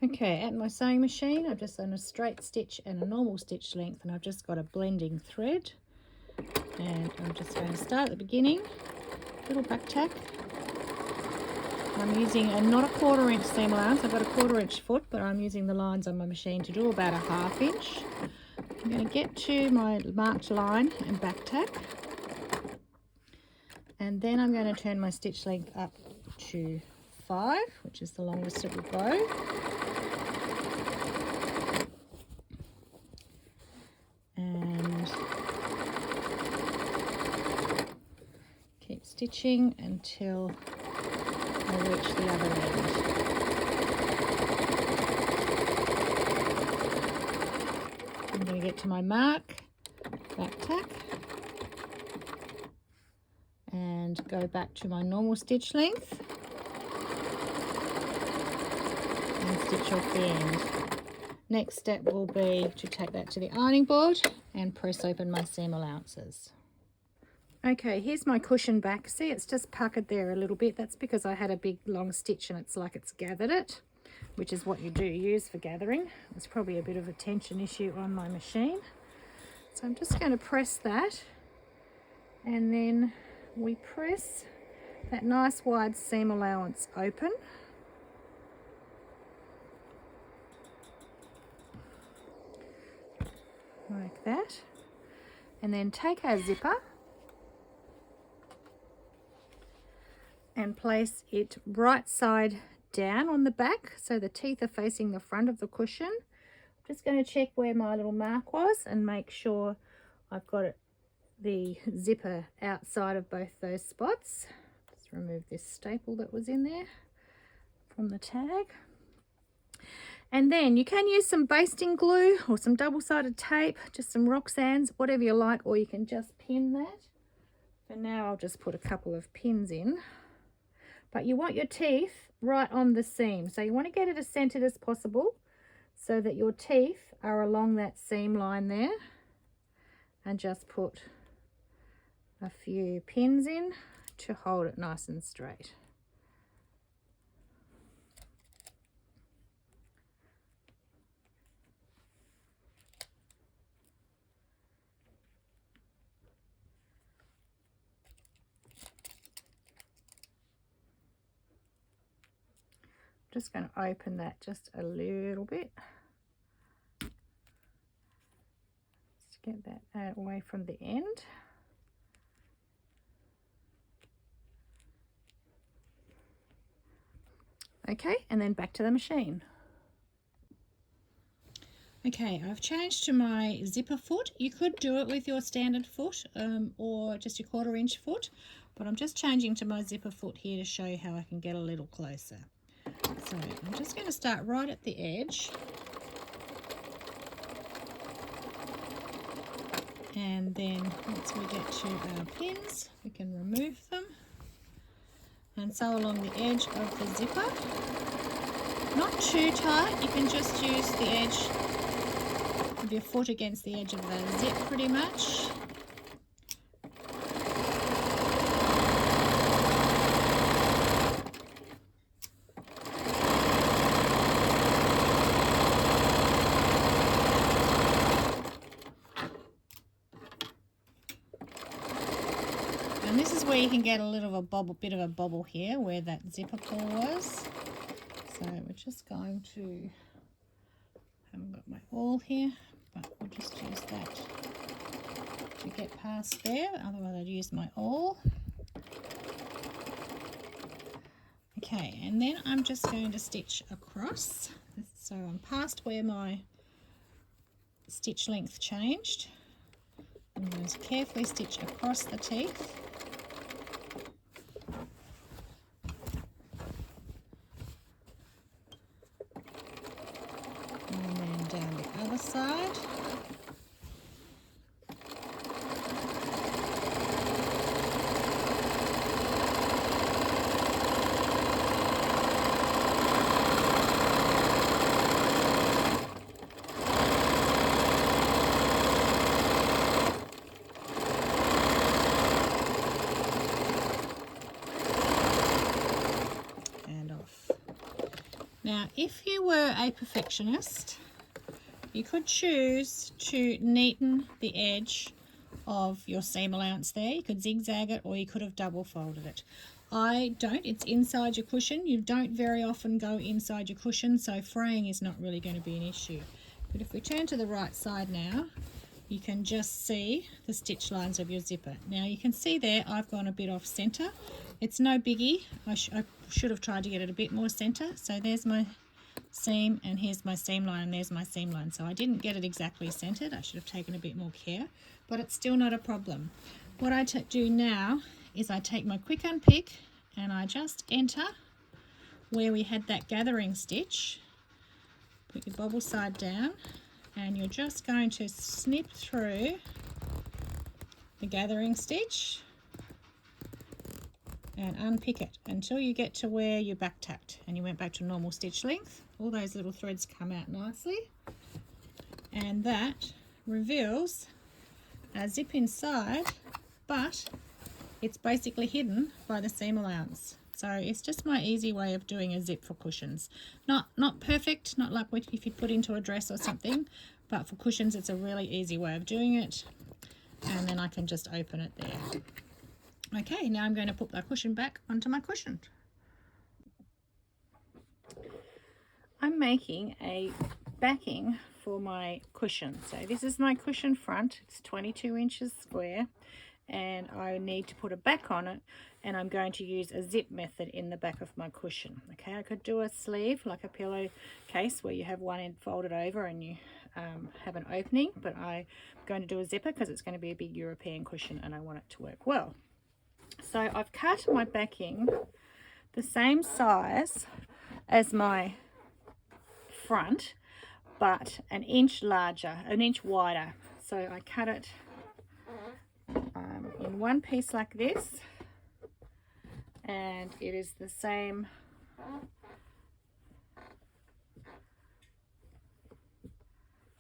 Okay, at my sewing machine, I've just done a straight stitch and a normal stitch length, and I've just got a blending thread. And I'm just going to start at the beginning, little back tack. I'm using not a 1/4 inch seam allowance, I've got a 1/4 inch foot, but I'm using the lines on my machine to do about a 1/2 inch. I'm going to get to my marked line and back tack. And then I'm going to turn my stitch length up to 5, which is the longest it will go. And keep stitching until I reach the other end. I'm going to get to my mark, back tack, and go back to my normal stitch length and stitch off the end. Next step will be to take that to the ironing board and press open my seam allowances. Okay, here's my cushion back. See, it's just puckered there a little bit. That's because I had a big long stitch and it's like it's gathered it, which is what you do use for gathering. It's probably a bit of a tension issue on my machine. So I'm just going to press that, and then we press that nice wide seam allowance open. Like that. And then take our zipper and place it right side down on the back so the teeth are facing the front of the cushion. I'm just going to check where my little mark was and make sure I've got the zipper outside of both those spots. Just remove this staple that was in there from the tag. And then you can use some basting glue or some double-sided tape, just some rock sands, whatever you like, or you can just pin that. For now, I'll just put a couple of pins in. But you want your teeth right on the seam. So you want to get it as centered as possible so that your teeth are along that seam line there. And just put a few pins in to hold it nice and straight. Just going to open that just a little bit. Just get that away from the end. Okay, and then back to the machine. Okay, I've changed to my zipper foot. You could do it with your standard foot or just your 1/4 inch foot, but I'm just changing to my zipper foot here to show you how I can get a little closer. So I'm just going to start right at the edge, and then once we get to our pins we can remove them and sew along the edge of the zipper. Not too tight, you can just use the edge of your foot against the edge of the zip pretty much. And this is where you can get a little bit of a bobble here where that zipper pull was. So we're just going to, haven't got my awl here, but we'll just use that to get past there. Otherwise I'd use my awl. Okay, and then I'm just going to stitch across. So I'm past where my stitch length changed. I'm going to carefully stitch across the teeth. And then down the other side. Now, if you were a perfectionist, you could choose to neaten the edge of your seam allowance there. You could zigzag it, or you could have double folded it. I don't. It's inside your cushion. You don't very often go inside your cushion, so fraying is not really going to be an issue. But if we turn to the right side now, you can just see the stitch lines of your zipper. Now you can see there I've gone a bit off center. It's no biggie. I should have tried to get it a bit more center. So there's my seam, and here's my seam line, and there's my seam line. So I didn't get it exactly centered. I should have taken a bit more care, but it's still not a problem. What I do now is I take my quick unpick and I just enter where we had that gathering stitch. Put your bobble side down, and you're just going to snip through the gathering stitch and unpick it until you get to where you're back tacked and you went back to normal stitch length. All those little threads come out nicely, and that reveals a zip inside, but it's basically hidden by the seam allowance. So it's just my easy way of doing a zip for cushions. Not perfect, not like if you put into a dress or something, but for cushions it's a really easy way of doing it. And then I can just open it there. Okay, now I'm going to put my cushion back onto my cushion. I'm making a backing for my cushion. So this is my cushion front. It's 22 inches square, and I need to put a back on it, and I'm going to use a zip method in the back of my cushion. Okay, I could do a sleeve like a pillowcase where you have one end folded over and you have an opening, but I'm going to do a zipper because it's going to be a big European cushion and I want it to work well. So I've cut my backing the same size as my front, but an inch larger, an inch wider. So I cut it in one piece like this, and it is the same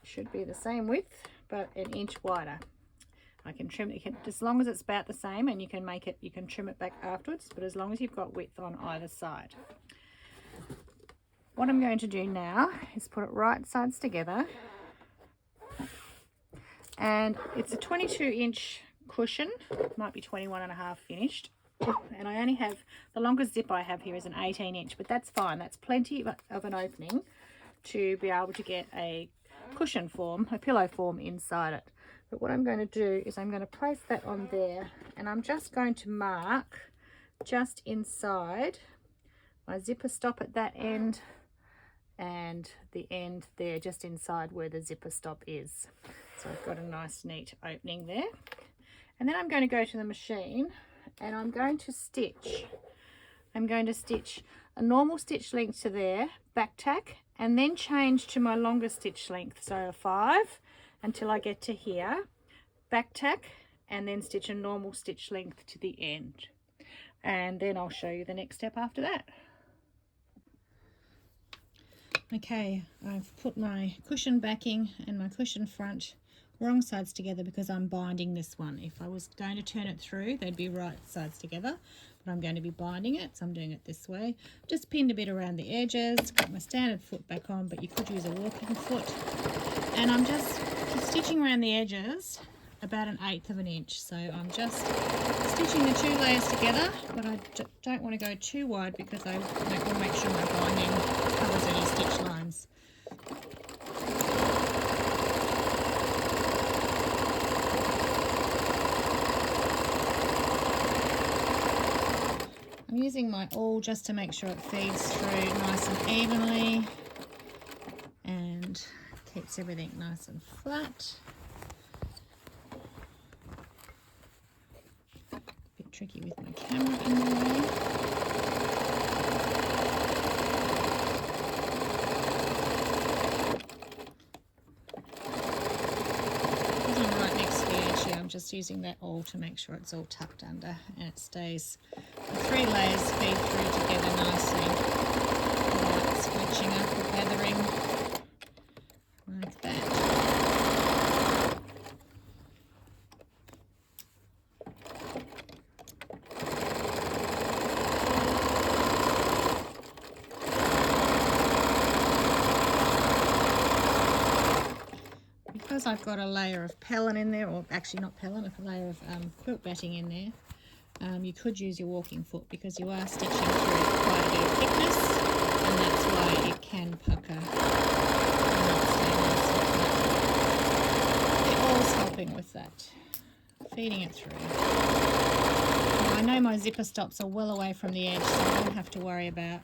should be the same width but an inch wider. I can trim it as long as it's about the same, and you can make it, you can trim it back afterwards, but as long as you've got width on either side. What I'm going to do now is put it right sides together, and it's a 22-inch cushion, might be 21.5 finished, and I only have, the longest zip I have here is an 18-inch, but that's fine. That's plenty of an opening to be able to get a cushion form, a pillow form inside it. But what I'm going to do is I'm going to place that on there, and I'm just going to mark just inside my zipper stop at that end and the end there just inside where the zipper stop is. So I've got a nice neat opening there. And then I'm going to go to the machine and I'm going to stitch. I'm going to stitch a normal stitch length to there, back tack, and then change to my longer stitch length, so a 5 until I get to here, back tack, and then stitch a normal stitch length to the end. And then I'll show you the next step after that. Okay, I've put my cushion backing and my cushion front wrong sides together because I'm binding this one. If I was going to turn it through, they'd be right sides together, but I'm going to be binding it, so I'm doing it this way. Just pinned a bit around the edges, got my standard foot back on, but you could use a walking foot. And I'm just stitching around the edges about 1/8 of an inch. So I'm just stitching the 2 layers together, but I don't want to go too wide because I want to make sure my binding covers any stitch lines. I'm using my awl just to make sure it feeds through nice and evenly and keeps everything nice and flat. A bit tricky with my camera in the way. Because I'm right next to the edge here, I'm just using that awl to make sure it's all tucked under and it stays. The 3 layers feed through together nicely without splitching up or gathering like that. because I've got a layer of Pellin in there, or actually not Pellin, a layer of quilt batting in there, you could use your walking foot because you are stitching through quite a bit of thickness, and that's why it can pucker. The oil's helping with that, feeding it through. Now, I know my zipper stops are well away from the edge, so I don't have to worry about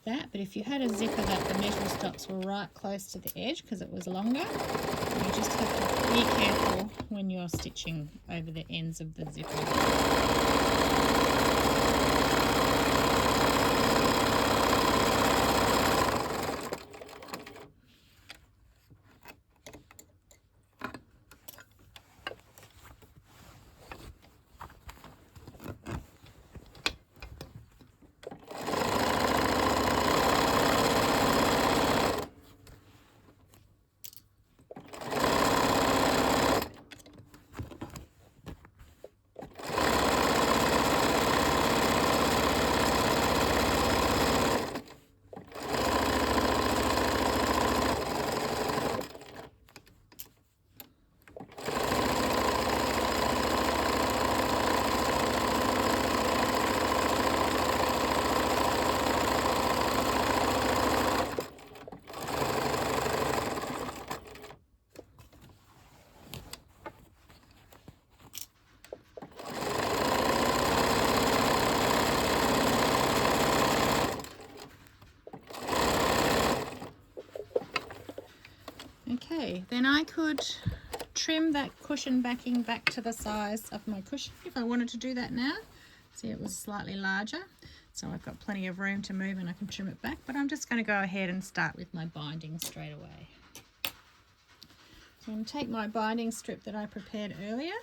that, but if you had a zipper that the metal stops were right close to the edge because it was longer, you just have to be careful when you're stitching over the ends of the zipper. Okay, then I could trim that cushion backing back to the size of my cushion if I wanted to do that now. See, it was slightly larger, so I've got plenty of room to move and I can trim it back, but I'm just going to go ahead and start with my binding straight away. So I'm going to take my binding strip that I prepared earlier,